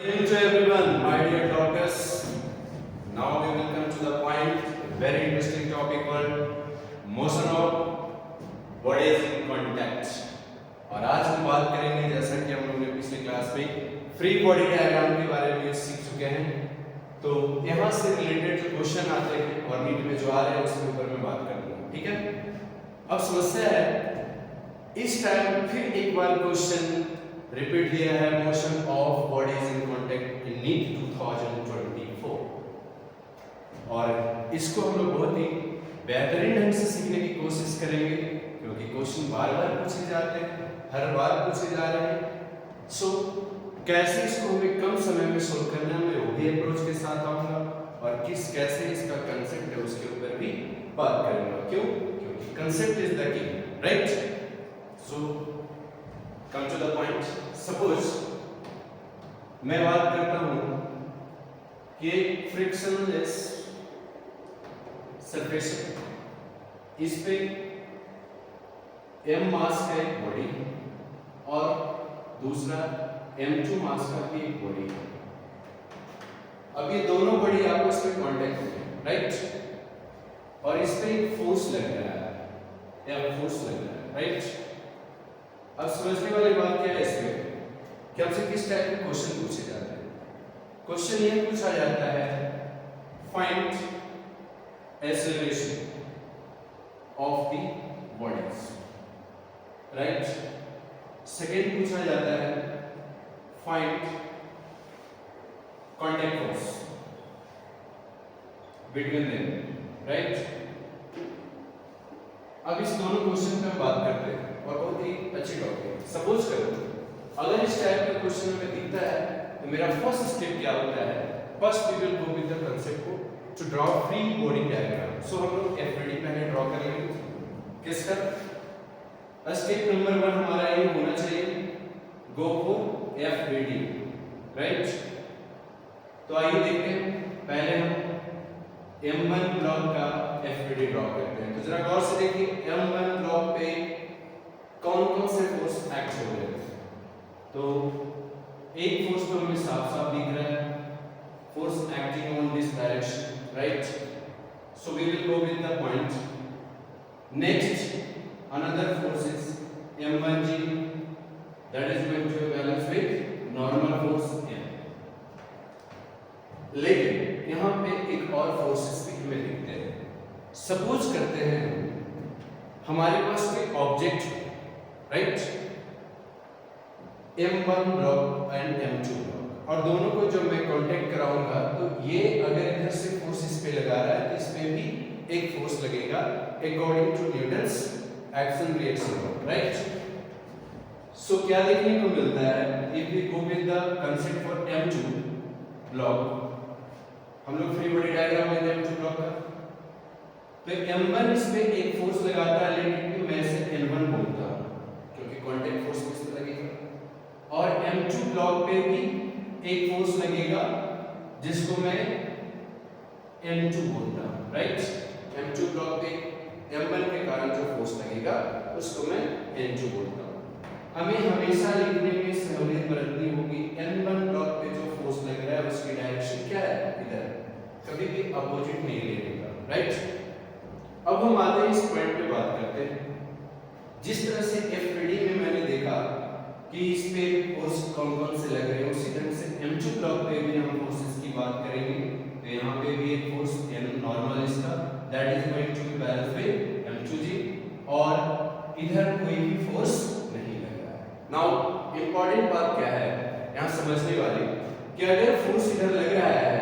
Good evening to everyone, my dear doctors. Now we will come to the point, a very interesting topic called motion of bodies in contact. और आज हम बात करेंगे जैसा कि हम लोगों ने पिछले क्लास में फ्री बॉडी डायग्राम के बारे में सीख चुके हैं, तो यहाँ से रिलेटेड जो क्वेश्चन आते हैं और नीट में जो आ रहे हैं उसके ऊपर मैं बात करूँगा, ठीक है। अब समस्या है, इस टाइम फिर एक बार क्वेश्चन रिपीट किया है, motion of bodies in contact in NEET 2024, और इसको हम लोग बहुत ही बेहतरीन ढंग से सीखने की कोशिश करेंगे क्योंकि क्वेश्चन बार बार पूछे जाते हैं, हर बार पूछे जा रहे हैं। सो कैसे इसको हमें कम समय में सोल्व करना है, मैं वो भी अप्रोच के साथ आऊंगा और कैसे इसका कंसेप्ट है उसके ऊपर भी बात करूंगा। क्यों? क्योंकि concept is the key, right. So come to the point. Suppose मैं बात करता हूं कि एक फ्रिक्शनलेस सरफेस है, इस पे m मास का एक बॉडी और दूसरा m2 मास का भी एक बॉडी है। अब ये दोनों बॉडी आपस में कांटेक्ट में है, राइट, और इस पे एक फोर्स लग रहा है या फोर्स लग रहा है, राइट। अब समझने वाली बात क्या है इसमें कि हमसे किस टाइप के क्वेश्चन पूछे जाते हैं। क्वेश्चन ये पूछा जाता है, find acceleration of the bodies, right. Second पूछा जाता है, find contact force between them, right. अब इस दोनों क्वेश्चन पे हम बात करते हैं और बहुत ही अच्छी टॉपिक है। सपोज करो अगर इस टाइप का क्वेश्चन हमें दिखता है तो मेरा फर्स्ट स्टेप क्या होता है, first we will go with the concept to draw free body diagram. So हम लोग एफबीडी पहले ड्रॉ कर लेंगे। किसका स्टेप नंबर 1 हमारा ये होना चाहिए, गो फॉर एफबीडी, राइट। तो आइए देखते हैं, पहले हम M1 ब्लॉक का एफबीडी ड्रॉ करते हैं। तो जरा गौर से देखिए M1 ब्लॉक पे कौन कौन से फोर्स एक्ट हो रहे हैं। तो एक फोर्स तो हमें साफ साफ दिख रहा है, force acting on this direction, right. So we will go with the point. Next another force is M1G, that is going to balance with normal force M। लेकिन यहाँ पे एक और फोर्सेस भी हमें दिखते हैं। सपोज करते हैं हमारे पास कोई object, right, M1 block and M2 block, और दोनों को जब मैं कांटेक्ट कराऊंगा तो ये अगर इधर से फोर्स इस पे लगा रहा है तो इसमें भी एक फोर्स लगेगा according to Newton's action reaction law, right. So क्या देखने को मिलता है, if we go with the concept for M2 block, हम लोग फ्री बॉडी डायग्राम में M2 ब्लॉक का, तो M1 इस पे एक फोर्स लगाता है लेकिन मैं इसे N1 बोलता हूं क्योंकि कांटेक्ट फोर्स इस पे लगेगा, और M2 ब्लॉक पे भी एक फोर्स लगेगा जिसको मैं N2 बोलता हूं, राइट। M2 ब्लॉक पे M1 के कारण जो फोर्स लगेगा उसको मैं N2 बोलता हूं। हमें हमेशा लिखने में सहूलियत बरतनी होगी, N1 ब्लॉक पे जो फोर्स लग रहा है उसकी डायरेक्शन क्या है, इधर, कभी भी अपोजिट नहीं लेने का, राइट। अब हम आते हैं इस पॉइंट पे बात करते हैं। जिस तरह से एफबीडी में मैंने देखा कि इस पे फोर्स कौन कौन से लग रहे हैं, उसी तरह से M2 ब्लॉक पे भी हम फोर्सेस की बात करेंगे। तो यहाँ पे भी एक फोर्स नॉर्मल इसका, that is going to be balance with M2G, और इधर कोई भी फोर्स नहीं लग रहा है। नाउ इंपॉर्टेंट बात क्या है यहाँ समझने वाली, कि अगर फोर्स इधर लग रहा है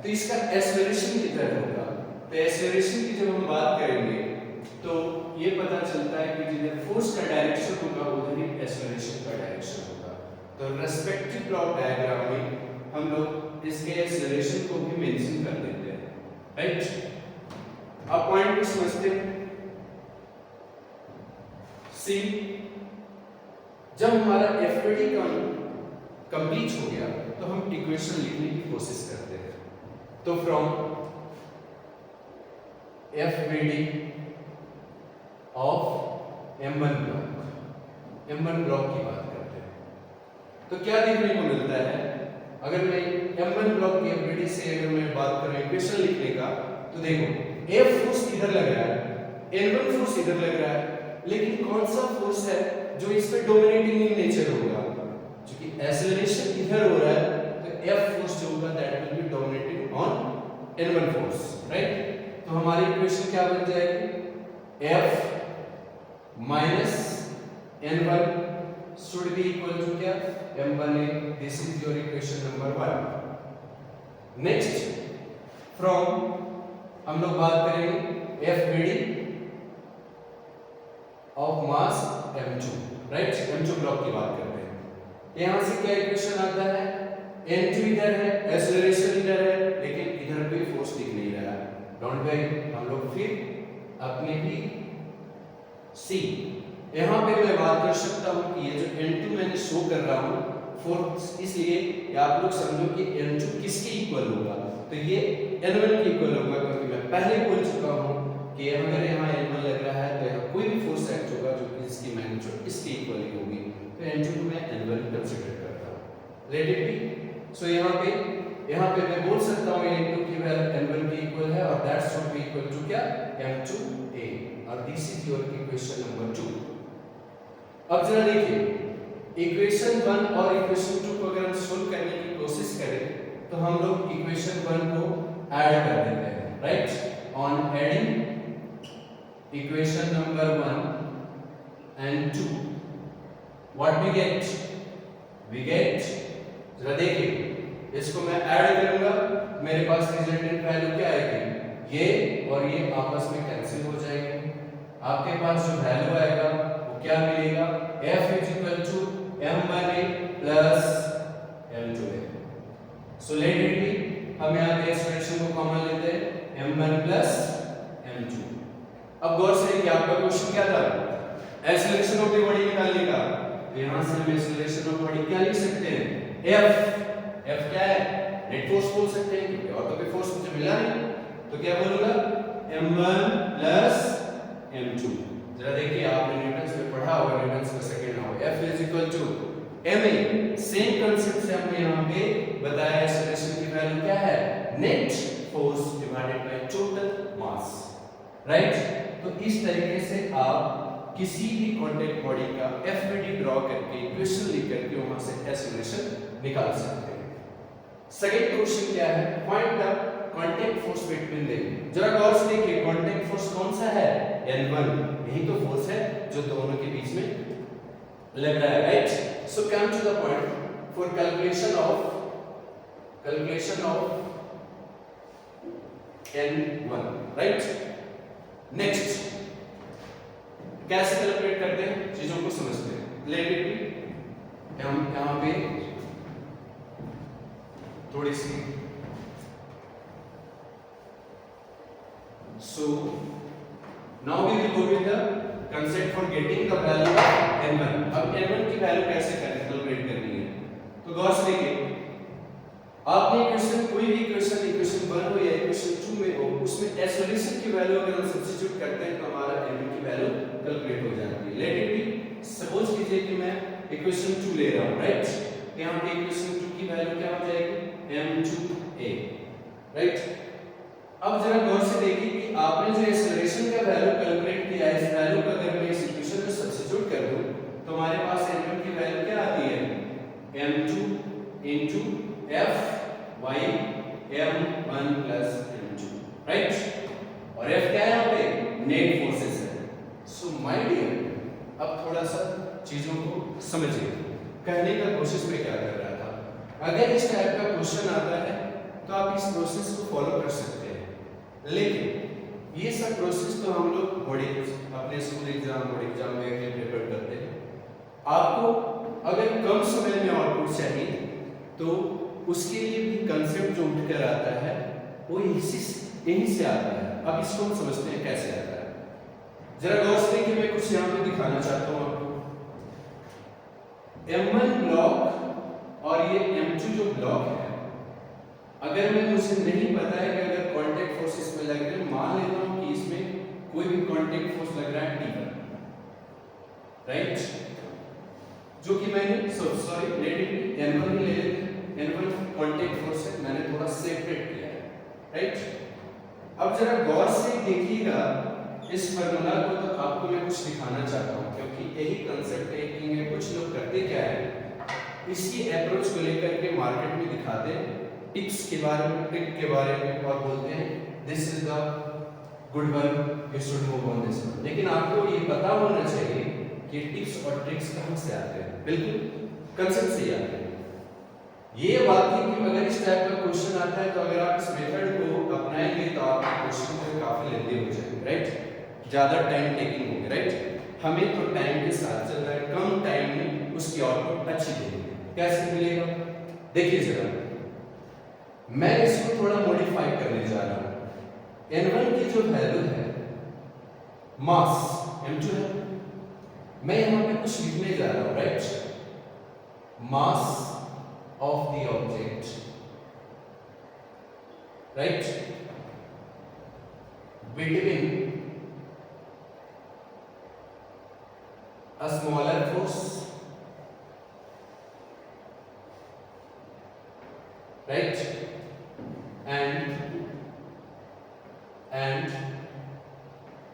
तो इसका एक्सेलरेशन किधर होगा। तो एक्सेलरेशन की जब हम बात करेंगे तो ये पता चलता है कि जिधर फोर्स का डायरेक्शन होगा उधर ही एक्सेलरेशन का डायरेक्शन होगा। तो रेस्पेक्टिव ब्लॉक डायग्राम में हम लोग इसके एक्सेलरेशन को भी मेंशन कर देते हैं, राइट। अब पॉइंट को समझते हैं। सी, जब हमारा एफबीडी कंप्लीट हो गया तो हम इक्वेशन लिखने की कोशिश करते हैं। तो from FBD of M1 block की बात करते हैं तो क्या देखने को मिलता है अगर मैं M1 ब्लॉक की एफबीडी से अगर मैं बात करूं इक्वेशन लिखने का, तो देखो F फोर्स इधर लग रहा है, N1 फोर्स इधर लग रहा है, लेकिन कौन सा फोर्स है जो इस पे डोमिनेटिंग इन नेचर होगा? क्योंकि एक्सेलरेशन इधर हो रहा है, तो F फोर्स जो होगा that will be dominating on N1 force, right? तो हमारी इक्वेशन क्या बन जाएगी? F minus N1 should be equal to क्या? M1A. This is your equation number 1. Next, from हम लोग बात करेंगे FBD of mass M2, right? M2 block की बात करते हैं। यहाँ से क्या इक्वेशन आता है? N2 इधर है, एक्सेलरेशन इधर है, लेकिन इधर कोई फोर्स दिख नहीं रहा है। डोंट वरी, हम लोग फिर अपने ही C यहाँ पे मैं बात कर सकता हूँ कि ये जो N2 मैंने शो कर रहा हूँ फोर्स, इसलिए आप लोग समझो कि N2 किसके इक्वल होगा? तो ये N1 के इक्वल होगा, क्योंकि मैं पहले बोल चुका हूँ कि अगर यहाँ N1 लग रहा है तो यहाँ कोई भी फोर्स एक्ट होगा जो कि इसकी मैग्नीट्यूड इसके इक्वल ही होगी, तो N2 को मैं N1 कंसीडर करता हूँ। Let it be. सो यहाँ पे मैं बोल सकता हूँ N2 की वैल्यू N1 के इक्वल है, और that should be equal to क्या? M2A, और this is your equation number 2। अब जरा देखिए, इक्वेशन 1 और इक्वेशन 2 को अगर हम सोल्व करने की कोशिश करें तो हम लोग इक्वेशन 1 को ऐड कर देते हैं, right? On adding equation number 1 and 2 what we get, जरा देखिए, इसको मैं ऐड करूंगा, मेरे पास रिजल्टेंट वैल्यू क्या आएगी? ये और ये आपस में कैंसिल हो जाएंगे। आपके पास जो वैल्यू आएगा क्या मिलेगा? F is equal to M1A plus M2A. So let it be, हम यहाँ पे एक्सप्रेशन को कॉमन लेते हैं M1 plus M2। अब गौर से देखिए, आपका क्वेश्चन क्या था? एक्सेलरेशन ऑफ द बॉडी निकालने का। तो यहाँ से हम एक्सेलरेशन ऑफ बॉडी क्या लिख सकते हैं? F क्या है? नेट फोर्स बोल सकते हैं, क्योंकि और तो कोई फोर्स मुझे मिला नहीं, तो क्या बोलूंगा? M1 plus M2। जरा देखिए, आपने न्यूटन्स में पढ़ा होगा, न्यूटन्स का second law F is equal to ma। Same concept से हमने यहाँ पे बताया एक्सेलरेशन की वैल्यू क्या है? Net force divided by total mass, right? तो इस तरीके से आप किसी भी कांटेक्ट बॉडी का FBD ड्रॉ करके इक्वेशन लिख करके वहां से एक्सेलरेशन निकाल सकते हैं। सेकंड क्वेश्चन क्या है? Find the contact force between them. जरा गौर से देखिए, कांटेक्ट फोर्स कौन सा है? N1, यही तो फोर्स है जो दोनों के बीच में लग रहा है, right? So come to the point for calculation of N1, right? Next, कैसे कैलकुलेट करते हैं, चीजों को समझते हैं। लेट इट बी, हम यहाँ पे थोड़ी सी so now we will go with the concept for getting the value of N1। अब N1 की वैल्यू कैसे कैलकुलेट करनी है? तो गौर से देखिए, आपने इक्वेशन, कोई भी इक्वेशन 1 हो या इक्वेशन 2 में हो, उसमें एक्सेलरेशन की वैल्यू अगर हम सब्स्टिट्यूट करते हैं तो हमारा N1 की वैल्यू कैलकुलेट हो जाती है। लेट इट बी, सपोज कीजिए कि मैं इक्वेशन 2 ले रहा हूं, राइट? यहाँ पे इक्वेशन 2 की वैल्यू क्या हो जाएगी? M2A, right? अब जरा गौर से देखिए कि आपने जो एक्सेलरेशन का वैल्यू कैलकुलेट किया है, इस वैल्यू को अगर मैं इस इक्वेशन में सब्स्टिट्यूट कर दूं तो हमारे पास N1 की वैल्यू क्या आती है? M2 into F y M1 plus M2, right? और F क्या है यहाँ पे? नेट फोर्सेस है। सो माय डियर, अब थोड़ा सा चीजों को समझिए, कहने का कोशिश में क्या कर रहा था। अगर इस टाइप का क्वेश्चन आता है तो आप इस प्रोसेस को फॉलो कर सकते हैं, लेकिन ये सब प्रोसेस तो हम लोग बॉडी अपने स्कूल एग्जाम, बोर्ड एग्जाम में प्रिपेयर करते हैं। आपको अगर कम समय में आउटपुट चाहिए तो उसके लिए भी कंसेप्ट जो उठ कर आता है वो यहीं से आता है। अब इसको हम समझते हैं कैसे आता है। जरा गौर से देखिए, मैं कुछ यहाँ पे दिखाना चाहता हूँ आपको। M1 ब्लॉक और ये M2 जो ब्लॉक है, अगर मुझे नहीं पता है कि अगर कांटेक्ट फोर्स इसमें लग रहे हैं, मान लेता हूं कि इसमें कोई भी कांटेक्ट फोर्स लग रहा है T1, राइट? जो कि मैंने सॉरी लेट इट N1 ही ले लेते हैं, N1 कांटेक्ट फोर्स है, मैंने थोड़ा सेपरेट किया है, राइट। अब जरा गौर से देखिएगा इस फार्मूला को, तो आपको मैं कुछ दिखाना चाहता हूँ, क्योंकि यही कंसेप्ट है कि कुछ लोग करते क्या है, इसी अप्रोच को लेकर के मार्केट में दिखाते हैं टिप्स के बारे में, ट्रिक के बारे में, और बोलते हैं this is the good one, you should move on this one. लेकिन आपको ये पता होना चाहिए कि टिप्स और ट्रिक्स कहाँ से आते हैं, बिल्कुल कंसेप्ट से ही आते हैं। ये बात है कि अगर इस टाइप का क्वेश्चन आता है तो अगर आप इस मेथड को अपनाएंगे तो आपके क्वेश्चन जो काफी लेंदी हो जाएंगे, राइट, ज्यादा टाइम टेकिंग होंगे, राइट। हमें तो टाइम के साथ चल रहा है, कम टाइम में उसकी आउटपुट अच्छी देंगे। कैसे मिलेगा, देखिए जरा, मैं इसको थोड़ा मॉडिफाई करने जा रहा हूं। N1 की जो वैल्यू है मास M2 है, मैं यहां पे कुछ लिखने जा रहा हूं, right, mass of the object, right, between a smaller force, right, and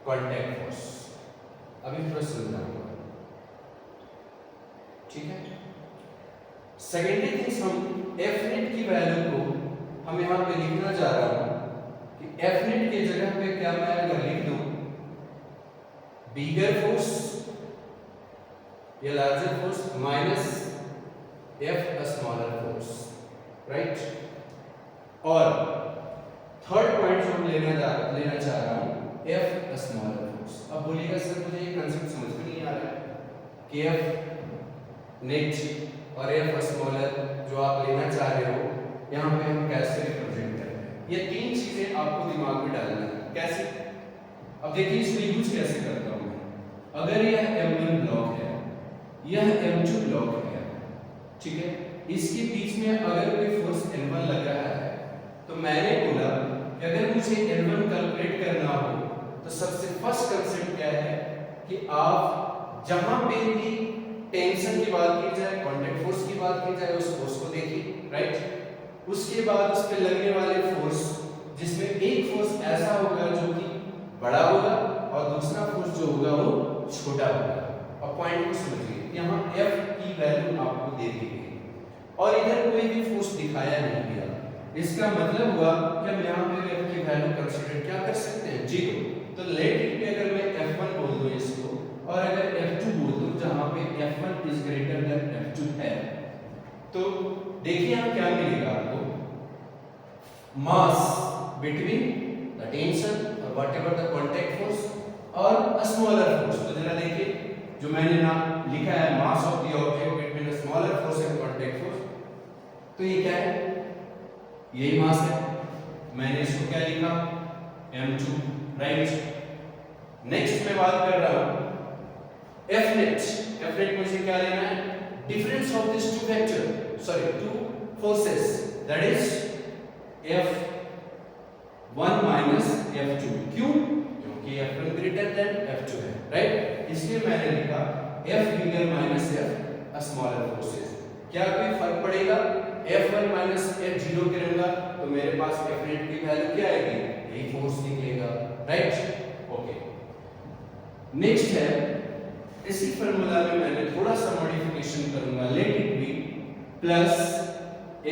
contact force। अभी थोड़ा समझाऊंगा, ठीक है। सेकेंडरी थिंग्स, हम एफ नेट की वैल्यू को हम यहाँ पे लिखना जा रहा हूँ कि एफ नेट की जगह पे क्या मैं अगर लिख दूं बिगर फोर्स या larger force minus F smaller force, right. और थर्ड पॉइंट जो हम लेना चाह रहा हूँ एफ स्मॉलर फोर्स। अब बोलिएगा सर मुझे ये कंसेप्ट समझ में नहीं आ रहा है कि एफ नेट और एफ स्मॉलर जो आप लेना चाह रहे हो यहाँ पे हम कैसे रिप्रेजेंट करते हैं, ये तीन चीजें आपको दिमाग में डालना है। कैसे, अब देखिए इसको यूज कैसे करता हूँ मैं। अगर यह M1 ब्लॉक है, यह M2 ब्लॉक है, ठीक है, इसके बीच में अगर कोई फोर्स N1 लग रहा है तो मैंने बोला कि अगर मुझे N1 कैलकुलेट करना हो तो सबसे फर्स्ट कंसेप्ट क्या है कि आप जहां पे भी टेंशन की बात की जाए, कांटेक्ट फोर्स की बात की जाए, उस फोर्स को देखिए, राइट। उसके बाद उस पे लगने वाले फोर्स, जिसमें एक फोर्स ऐसा होगा जो कि बड़ा होगा और दूसरा फोर्स जो होगा वो छोटा होगा। अब पॉइंट को समझिए, यहाँ F की वैल्यू आपको दे दी गई और इधर कोई भी फोर्स दिखाया नहीं गया। इसका मतलब हुआ कि हम यहाँ पे F की वैल्यू कंसीडर क्या कर सकते हैं, 0। तो लेट इट पे अगर मैं F1 बोल दूं इसको और अगर F2 बोल दूं जहां पे F1 is greater than F2 है, तो देखिए यहां क्या मिलेगा आपको, मास बिटवीन द टेंशन और व्हाटएवर द कांटेक्ट फोर्स और अ स्मॉलर फोर्स। तो जरा देखिए जो मैंने नाम लिखा है mass of the object between a smaller force and contact force, तो ये क्या है, यही मास है। मैंने इसको क्या लिखा, M2, राइट। नेक्स्ट मैं बात कर रहा हूं F net मुझे क्या लेना है, difference of this two forces, that is F1 minus F2। क्यों, क्योंकि F1 ग्रेटर देन F2 है, राइट। इसलिए मैंने लिखा F bigger minus F smaller forces. क्या कोई फर्क पड़ेगा, F1 माइनस F0 करूंगा तो मेरे पास F net की वैल्यू क्या आएगी, यही फोर्स निकलेगा, राइट। ओके, नेक्स्ट है इसी फार्मूला में मैंने थोड़ा सा मॉडिफिकेशन करूंगा, let it be plus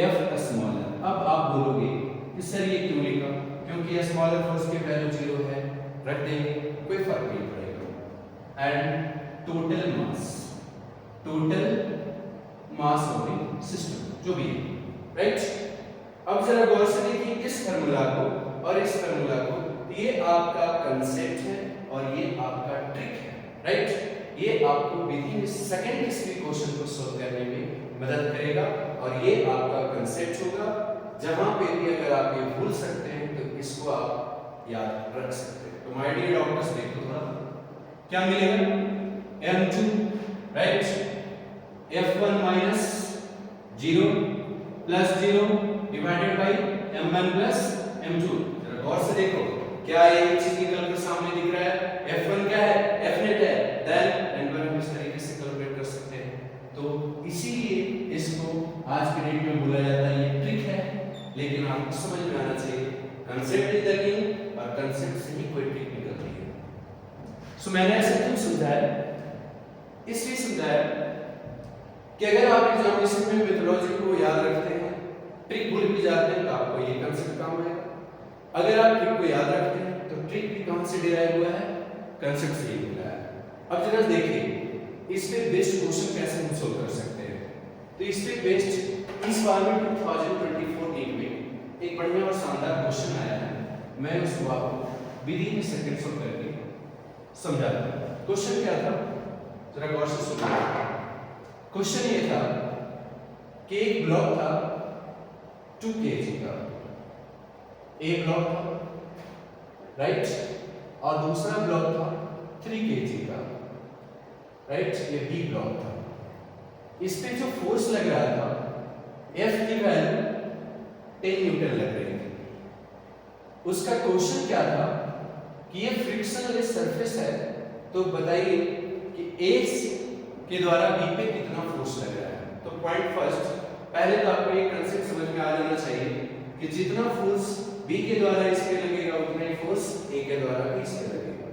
F smaller. अब आप बोलोगे कि सर ये क्यों लिखा, क्योंकि स्मॉलर फोर्स की वैल्यू 0 है, रख देंगे, कोई फर्क नहीं पड़ेगा। And total mass of the system जो भी है, राइट। अब जरा गौर से देखिए इस फार्मूला को और इस फार्मूला को, ये आपका कंसेप्ट है और ये आपका ट्रिक है, राइट। ये आपको विद इन सेकंड किसी भी क्वेश्चन को सॉल्व करने में मदद करेगा और ये आपका कंसेप्ट होगा। जहां पे भी अगर आप ये भूल सकते हैं तो इसको आप याद रख सकते हैं। तो माय डियर डॉक्टर्स, देखो थोड़ा क्या मिलेगा, M2, right, F1 minus 0 plus 0 divided by M1 plus M2। जरा गौर से देखो, क्या ये चीज निकल कर सामने दिख रहा है, F1 क्या है, F net है, देन N1 हम इस तरीके से कैलकुलेट कर सकते हैं। तो इसीलिए इसको आज के डेट में बोला जाता है लेकिन आपको समझ में आना चाहिए कंसेप्ट इज द किंग और कंसेप्ट से ही कोई ट्रिक निकलती है। सो मैंने ऐसे क्यों समझाया, इसलिए समझाया कि अगर आप एग्जामिनेशन में मेथोडोलॉजी को याद रखते हैं, ट्रिक भूल भी जाते हैं, तो आपको ये कंसेप्ट काम आएगा। अगर आप ट्रिक को याद रखते हैं तो ट्रिक भी कहां से डिराइव हुआ है, कंसेप्ट से ही मिला है। अब जरा देखिए इस पे बेस्ड क्वेश्चन कैसे हम सोल्व कर सकते हैं। तो इस पे बेस्ड इस बार में 2024 नीट में एक बढ़िया और शानदार क्वेश्चन आया है, मैं उसको आपको विद इन सेकंड सोल्व करके समझाता हूं। क्वेश्चन क्या था, जरा गौर से सुनिए। क्वेश्चन ये था कि एक ब्लॉक था 2 kg का, ए ब्लॉक था, राइट, और दूसरा ब्लॉक था 3 kg का, राइट, ये बी ब्लॉक था। इस पे जो फोर्स लग रहा था F की वैल्यू 10 न्यूटन लग रही थी। उसका क्वेश्चन क्या था कि ये फ्रिक्शनलेस सरफेस है, तो बताइए कि A के द्वारा B पे कितना फोर्स लग रहा है। तो पॉइंट फर्स्ट, पहले तो आपको ये कांसेप्ट समझ में आ जाना चाहिए कि जितना फोर्स B के द्वारा इस पे लगेगा उतना ही फोर्स A के द्वारा भी इस पे लगेगा।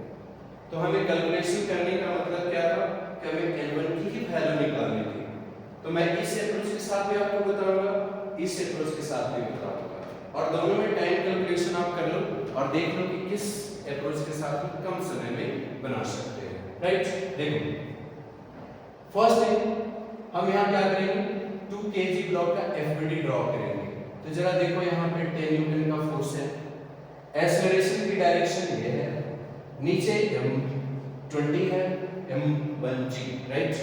तो हमें कैलकुलेशन करने का मतलब क्या था कि हमें N1 की ही वैल्यू निकालनी थी। तो मैं इस अप्रोच के साथ भी आपको बताऊंगा, इस अप्रोच के साथ भी बताऊंगा, और दोनों में टाइम कैलकुलेशन आप कर लो और देख लो कि किस अप्रोच के साथ हम कम समय में बना सकते हैं, राइट। देखो फर्स्ट हम यहाँ क्या करेंगे, 2 kg ब्लॉक का FBD ड्रॉ करेंगे। तो जरा देखो यहाँ पे 10 न्यूटन का फोर्स है, एक्सेलरेशन की डायरेक्शन ये है, नीचे m20 है, m1g, राइट,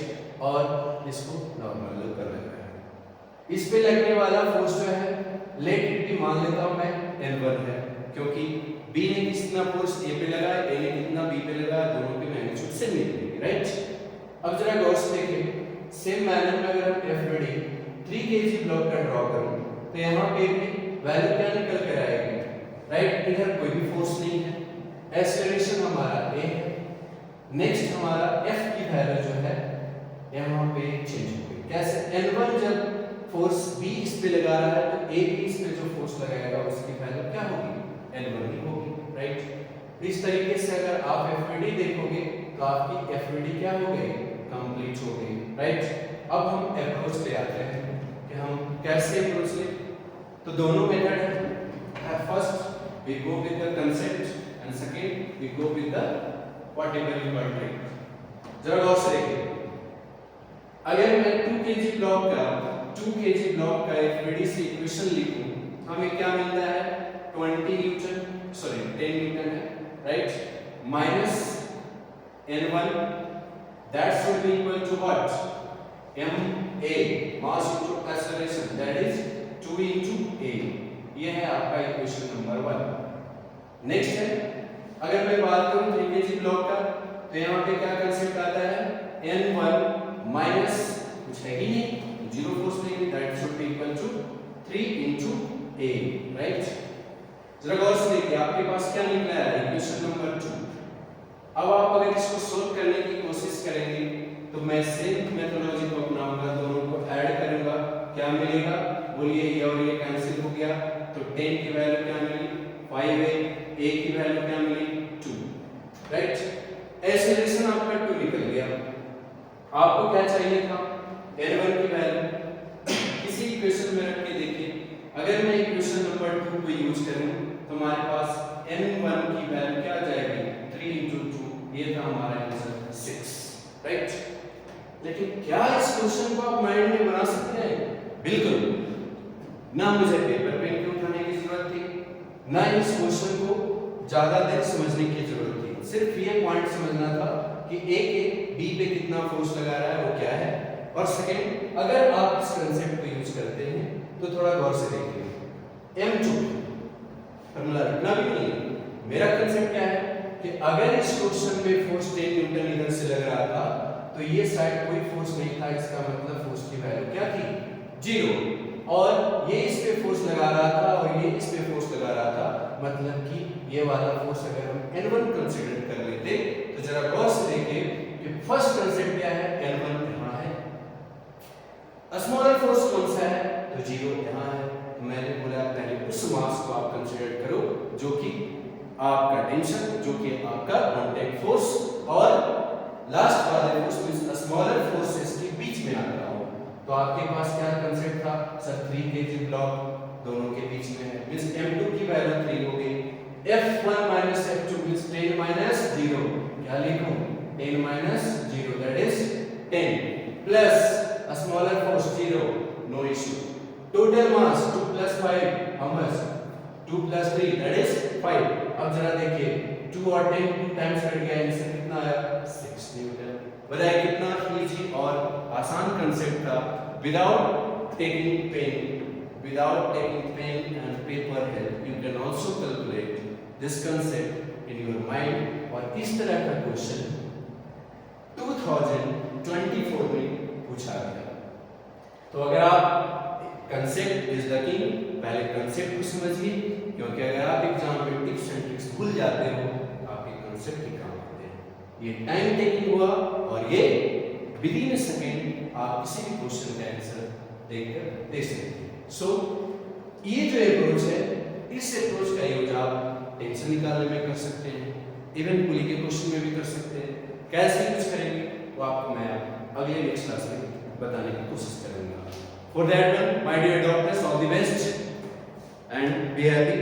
और इसको नॉर्मल कर लेना है। इस पे लगने वाला फोर्स जो है लेट इट भी मान लेता हूं मैं N1 है, क्योंकि B ने कितना फोर्स A पे लगाया, A ने कितना B पे लगाया, दोनों की मैग्नीट्यूड सेम निकलेगी, राइट। अब जरा गौर से देखिए, सेम मैनर में अगर हम FBD 3 kg ब्लॉक का ड्रॉ करूं तो यहाँ पे भी वैल्यू क्या निकल कर आएगी, राइट, इधर कोई भी फोर्स नहीं है, एक्सेलरेशन हमारा A है, नेक्स्ट हमारा F की वैल्यू जो है यहाँ पे चेंज हो गई। कैसे, N1 जब फोर्स B इस पे लगा रहा है तो A भी इस पे जो फोर्स लगाएगा उसकी वैल्यू क्या होगी, N1 ही होगी, राइट। इस तरीके से अगर आप FBD देखोगे तो आपकी FBD क्या हो गई, कंप्लीट हो गई, राइट। अब हम अप्रोच पे आते हैं कि हम कैसे अप्रोच लें। तो दोनों मेथड है, first we go with the concept and second we go with the whatever you call trick. जरा गौर से देखिए, अगर मैं 2 kg ब्लॉक का FBD से इक्वेशन लिखूं तो हमें क्या मिलता है, 10 न्यूटन है, right, minus N1 that should be equal to what, ma, mass into acceleration, that is 2 into a। ये है आपका इक्वेशन नंबर 1। नेक्स्ट है, अगर मैं बात करूं 3 kg ब्लॉक का तो यहाँ पे क्या कंसेप्ट आता है, N1 माइनस कुछ है ही नहीं, जीरो फोर्स लेंगे, that should be equal to 3 into a, right. जरा गौर से देखिए आपके पास क्या निकला है, इक्वेशन नंबर 2। अब आप अगर इसको सोल्व करने की कोशिश करेंगे तो मैं सेम मेथोडोलॉजी को अपनाऊंगा, दोनों को ऐड करूंगा, क्या मिलेगा, बोलिए, ये और ये कैंसिल हो गया, तो 10 की वैल्यू क्या मिली, 5 है, a की वैल्यू क्या मिली, 2, राइट। एक्सेलरेशन आपका 2 निकल गया। आपको क्या चाहिए था, N1 की वैल्यू इसी इक्वेशन में रख के देखिए, अगर मैं इक्वेशन नंबर 2 को यूज करूं तो हमारे पास N1 की वैल्यू क्या आ जाएगी, 3 into 2, ये था हमारा आंसर 6, राइट। लेकिन क्या इस क्वेश्चन को आप माइंड में बना सकते हैं, बिल्कुल ना, मुझे पेपर पेन के उठाने की जरूरत थी, ना इस क्वेश्चन को ज्यादा देर समझने की जरूरत थी, सिर्फ ये पॉइंट समझना था कि A के B पे कितना फोर्स लगा रहा है वो क्या है। और सेकंड, अगर आप इस कांसेप्ट को यूज करते हैं तो थोड़ा गौर से देखिए, M2 फॉर्मूला रखना भी नहीं है। मेरा कांसेप्ट क्या है कि अगर इस क्वेश्चन में फोर्स 10 न्यूटन इधर से लग रहा था तो ये साइड कोई फोर्स नहीं था, इसका मतलब फोर्स की वैल्यू क्या थी, 0, और ये इस पे फोर्स लगा रहा था और ये इस पे फोर्स लगा रहा था, मतलब कि ये वाला फोर्स अगर हम N1 कंसीडर कर लेते तो जरा गौर से देखिए कि फर्स्ट कांसेप्ट क्या है, N1 यहाँ है, स्मॉलर फोर्स कौन सा है, तो 0 यहाँ है। मैंने बोला पहली उस मास को आप कंसीडर करो जो कि आपका टेंशन, जो कि आपका कॉन्टैक्ट फोर्स और लास्ट वाले फोर्स मींस स्मॉलर फोर्सेस के बीच में आ रहा हो। तो आपके पास क्या कंसेप्ट था सर, 3 kg ब्लॉक दोनों के बीच में है, मींस m2 की वैल्यू 3 हो गई, f1 minus f2 means 10 minus 0, क्या लिखूं 10 minus 0 that is 10 plus a smaller force 0, no issue, total mass 2 plus 5 how much 2 plus 3 that is 5। अब जरा देखिए 2 और 10 2 टाइम्स कट गया, आंसर कितना आया 6 न्यूटन। बताइए कितना इजी और आसान कंसेप्ट था, without taking pen and paper help you can also calculate this concept in your mind. और इस तरह का क्वेश्चन 2024 में पूछा गया। तो अगर आप कंसेप्ट इज द किंग, पहले कंसेप्ट को समझिए, क्योंकि अगर आप एग्जाम में टिप्स एंड ट्रिक्स भूल जाते हो तो आपके कंसेप्ट ही काम आते हैं। ये टाइम टेकिंग हुआ और ये विद इन अ सेकंड आप किसी भी क्वेश्चन का आंसर देखकर दे सकते हैं। सो ये जो अप्रोच है, इस अप्रोच का यूज आप टेंशन निकालने में कर सकते हैं, इवन पुली के क्वेश्चन में भी कर सकते हैं। कैसे यूज करेंगे वो आपको मैं अगले नेक्स्ट क्लास में बताने की कोशिश करूंगा। For that one, my dear doctors, all the best and be happy.